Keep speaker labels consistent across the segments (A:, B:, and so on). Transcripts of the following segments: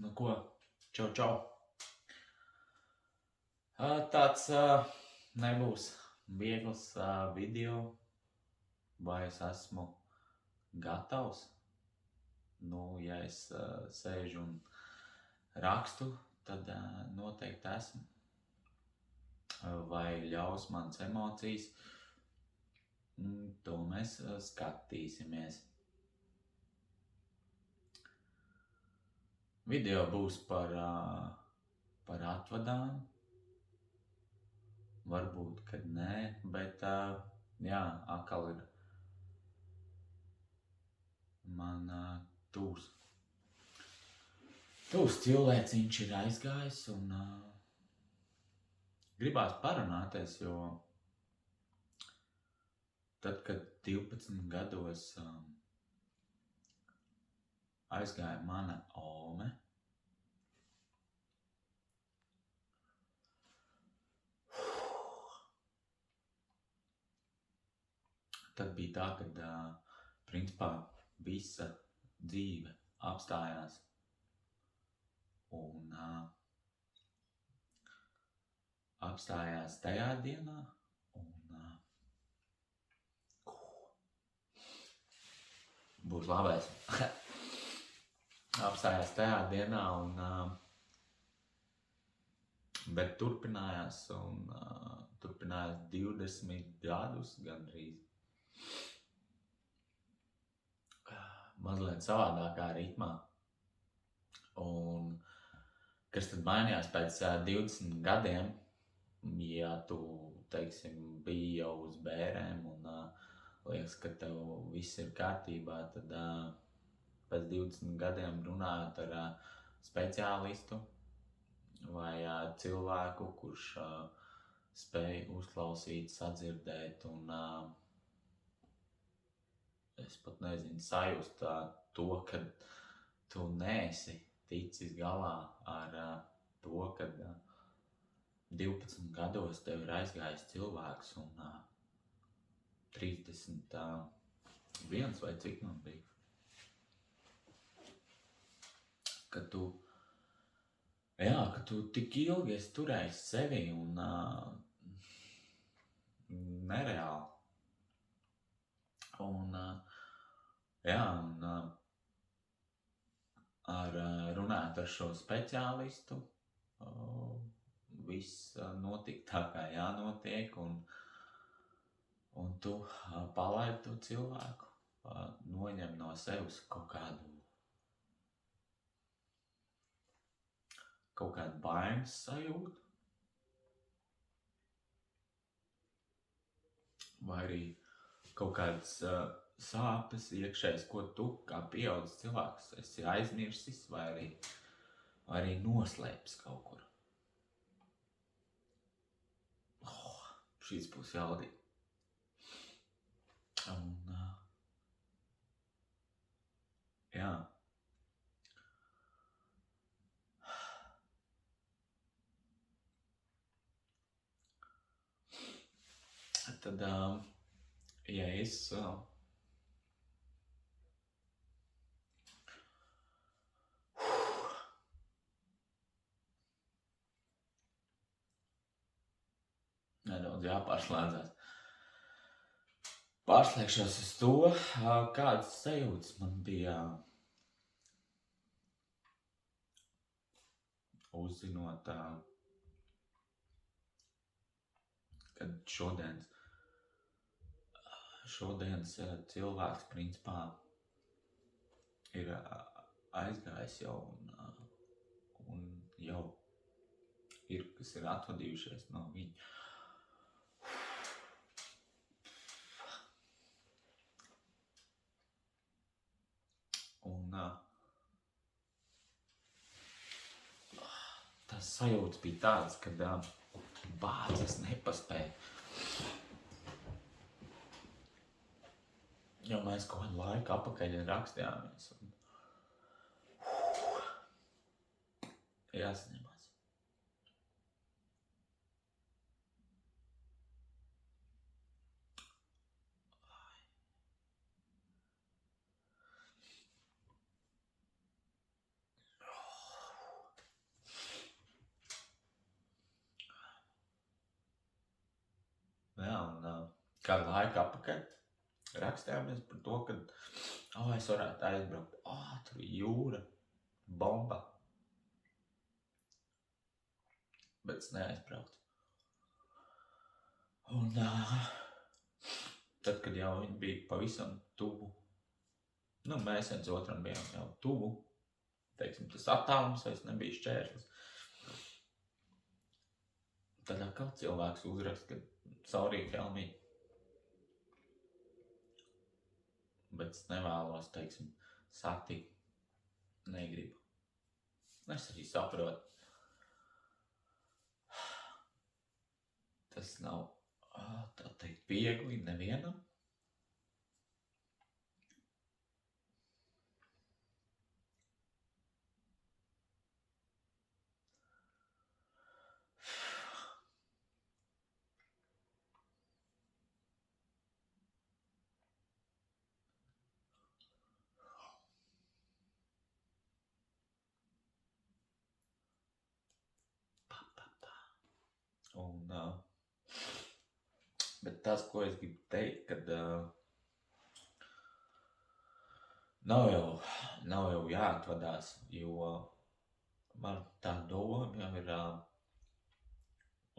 A: Nu ko, čau. Tāds nebūs viegls video, vai es esmu gatavs. Nu, ja es sēžu un rakstu, tad noteikti esmu. Vai ļaus manas emocijas, to mēs skatīsimies. Video būs par atvadām. Varbūt, kad nē, bet jā, atkal ir man tūs cilvēciņš ir aizgājis un gribās parunāties, jo tad, kad 12 gados aizgāja mana ome, tad bija tā, kad principā visa dzīve apstājās un apstājās tajā dienā un būs labais. Apstājās tajā dienā un bet turpinājās un turpinājās 20 gadus gandrīz. Mazliet savādākā ritmā. Un kas tad mainījās pēc 20 gadiem, ja tu, teiksim, biji jau uz bērēm un liekas, ka tev viss ir kārtībā, tad pēc 20 gadiem runājot ar speciālistu vai cilvēku, kurš spēj uzklausīt, sadzirdēt un es pat nezinu, sajust to, ka tu neesi ticis galā ar to, ka 12 gados tev ir aizgājis cilvēks un 31 vai cik man bija. Ka tu tik ilgi esi turējis sevi un nereāli. Un runājot ar šo speciālistu, viss notika tā, kā jānotiek, un tu palaidi to cilvēku, noņem no sevis kaut kādu baimes sajūtu, vai arī kaut kādas sāpes iekšējas, ko tu kā pieaudzis cilvēks esi aizmirsis vai arī noslēpis kaut kur. Šīs būs jaudīgi. Un, jā. Tad, ja es nedaudz jāpārslēdzās. Pārslēgšos uz to, kādas sajūtas man bija uzzinot, kad šodienas cilvēks principā ir aizgājis jau un jau ir, kas ir atvadījušies no viņa. Un tas sajūtas bija tāds, kad bāzes nepaspēja. Jo mēs kaut kādu laiku apakaļ rakstījāmies. Jāsaņemās. kādu laiku apakaļ rakstījāmies par to, ka es varētu aizbraukt. Tur jūra, bomba. Bet es neaizbraucu. Un tad, kad jau viņi bija pavisam tuvu, mēs viens otram bijām jau tuvu, teiksim, tas attālums vairs nebija šķērslis. Tad atkal cilvēks uzraksta, ka sorry, Helmī. Bet es nevēlos, teiksim, satikt. Negribu. Es arī saprotu. Tas nav, tā teikt, viegli nevienam. Un, bet tas, ko es gribu teikt, kad nav jau jāatvadās, jo man tā doma jau ir,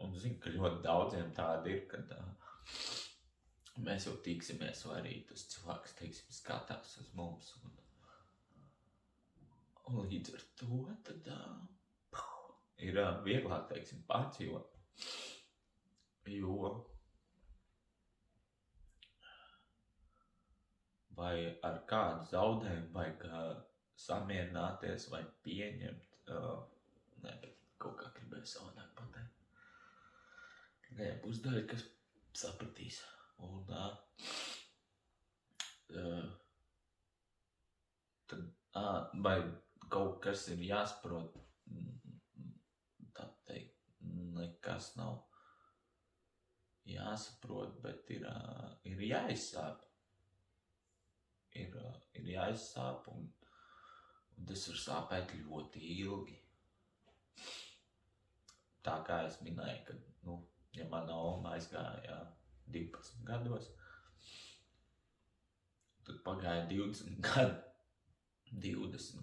A: un zinu, ka ļoti daudziem tāda ir, kad mēs jau tiksimies, vai arī tas cilvēks, teiksim, skatās uz mums, un līdz ar to tad ir vieglāk, teiksim, pārdzīvot. Jo vai ar kādu zaudējumu vajag samierināties vai pieņemt, bet kaut kā gribēju savādāk pateikt. Būs daļa, kas sapratīs. Un tad, vai kaut kas ir jāsaprot, tā teikt, nekas nav jāsaprot, bet ir jāizsāp. Ir jāizsāp, un tas var sāpēt ļoti ilgi. Tā kā es minēju, ka, ja mana oma aizgāja 12 gados, tad pagāja 20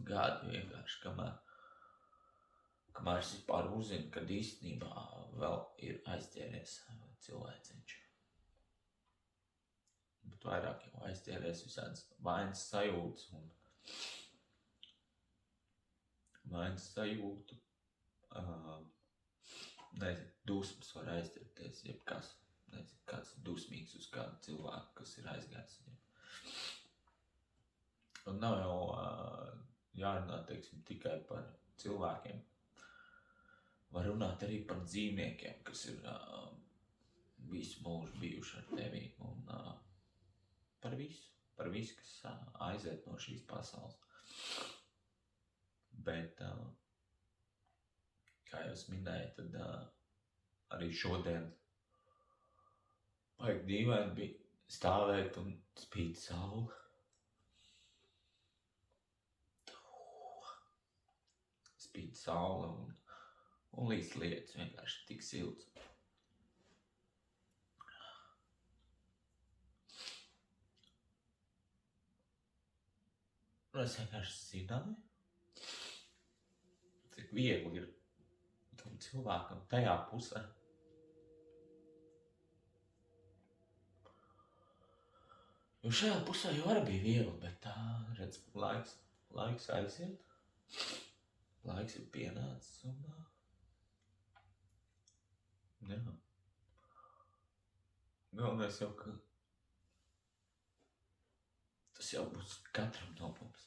A: gadi vienkārši, kamēr es vispār uzzinu, kad īstenībā vēl ir aizķēries cilvēciņš. Bet vairāk jau aizķēries visādas vainas sajūtas un dusmas var aizķerties, jebkas, kāds dusmīgs uz kādu cilvēku, kas ir aizgājis viņam. Un nav jau jārunā, teiksim, tikai par cilvēkiem. Var runāt arī par dzīvniekiem, kas ir visu mūžu bijuši ar tevi, un par visu, kas aiziet no šīs pasaules. Bet, kā jau es minēju, tad arī šodien vajag dīvaini bija stāvēt un spīt saule. Spīt saule un līdz lietas vienkārši tik silts. Es vienkārši zināju, cik viegli ir tam cilvēkam tajā pusē. Jo šajā pusē jau arī bija viegli, bet redz, laiks aiziet, laiks ir pienācis un jā. Galvenais jau, ka tas jau būs katram no mums.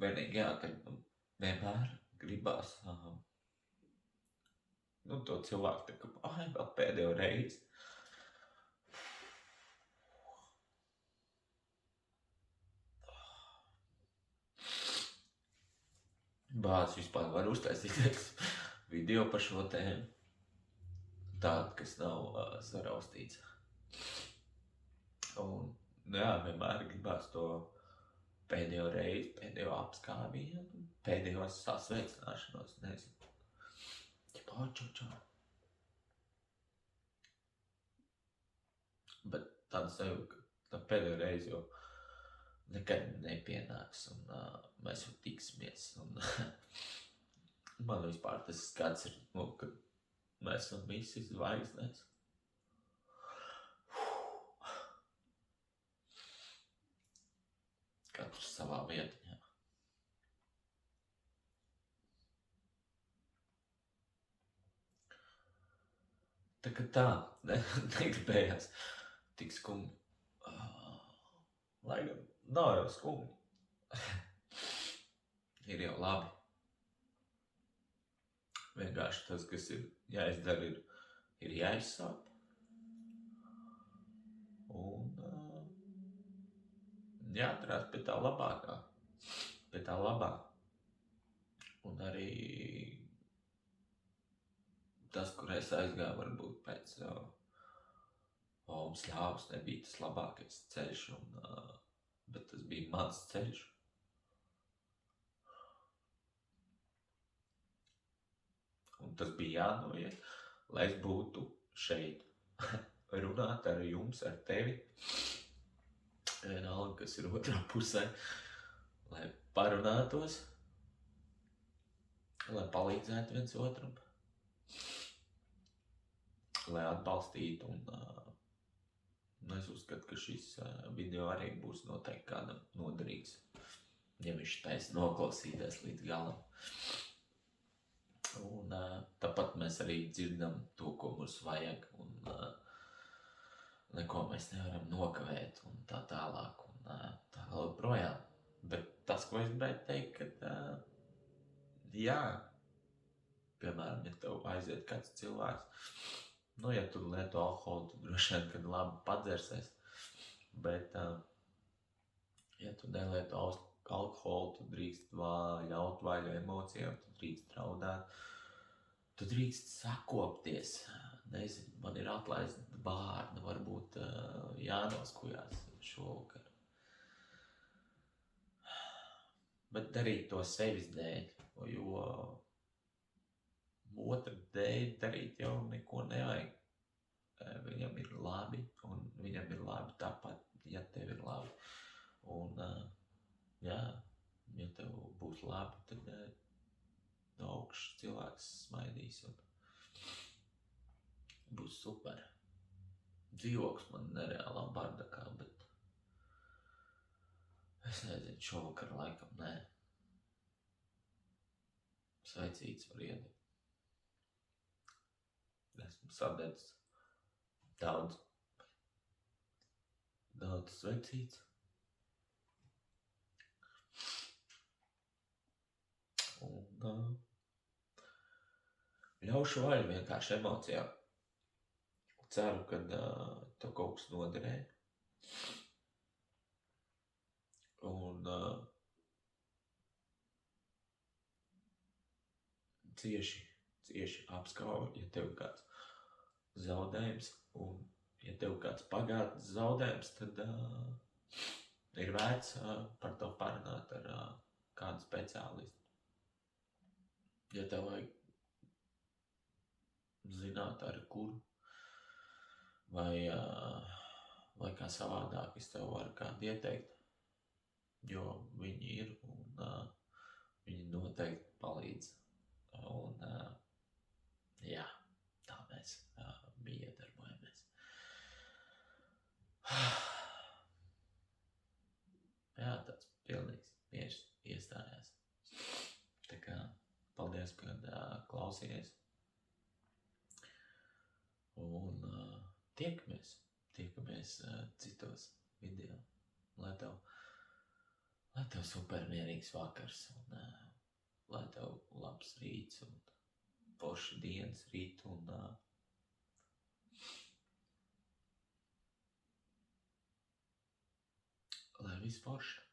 A: Vienīgi jā, ka vienmēr gribās to cilvēku tā kā, vēl pēdējo reizi. Bāc vispār var uztaisīt video par šo tēmu. Tādu, kas nav saraustīts. Un Jā, vienmēr gribās to pēdējo reizi, pēdējo apskāvienu, pēdējo sasveicināšanos, nezinu. Čau. Bet tāda sajūta, ka tā pēdējo reizi jau nekad nepienāks, un mēs jau tiksimies. Un man vispār tas skats ir, ka mēs esam visi zvaigznēs. Katrs savā vietiņā. Tā kā tā, negribējās tik skumji. Lai gan nav jau skumji. Ir jau labi. Vienkārši tas, kas ir jāizdara, ir jāizsāp. Un jāatcerās pie tā labākā. Pie tā labā. Un arī tas, kur es aizgāju, varbūt pēc Sļāvas nebija tas labākais ceļš, bet tas bija mans ceļš. Un tas bija jānoiet, lai es būtu šeit runāt ar jums, ar tevi, vienalga, kas ir otrā pusē, lai parunātos, lai palīdzētu viens otram, lai atbalstītu, un es uzskatu, ka šis video arī būs noteikti kādam noderīgs, ja viņš spēs noklausīties līdz galam. Un tāpat mēs arī dzirdam to, ko mums vajag, un neko mēs nevaram nokavēt, un tā tālāk, un tā vēl projām. Bet tas, ko es gribēju teikt, ka jā, piemēram, ja tev aiziet kāds cilvēks, ja tu lieto alkoholu, tu droši vien, kad labi padzersies, bet ja tu nelieto alkoholu, tu drīkst ļaut vaļu emocijām, tu drīkst raudāt, tu drīkst sakopties. Nezinu, man ir atlaista bārna, varbūt jānoskujās šovakar. Bet darīt to sevis dēļ, jo otra dēļ darīt jau neko nevajag. Viņam ir labi, un viņam ir labi tāpat, ja tev ir labi. Un jā, ja tev būs labi, tad no augšas cilvēks smaidīs un būs super. Dzīvoklis man nereālā bardakā, bet es nezinu, šovakar laikam nē. Sveicīts var iedot. Esmu sadedzis daudz sveicīts. Un ļaušu vaļu vienkārši emocijām. Ceru, ka tev kaut kas noderēja. Un cieši apskauj, ja tev kāds zaudējums, un ja tev kāds pagātnes zaudējums, tad ir vērts par to parunāt ar kādu speciālistu. Ja tev vajag zināt ar kuru, vai kā savādāk es tev varu kādu ieteikt, jo viņi ir, un viņi noteikti palīdz. Un jā, tā mēs iedarbojamies. Jā, tāds pilnīgs miers iestājās. Tā kā paldies, kad klausījies. Un tiekamies citos video. Lai tev supermierīgs vakars, un lai tev labs rīts, un forša dienas rīt, un lai viss forša.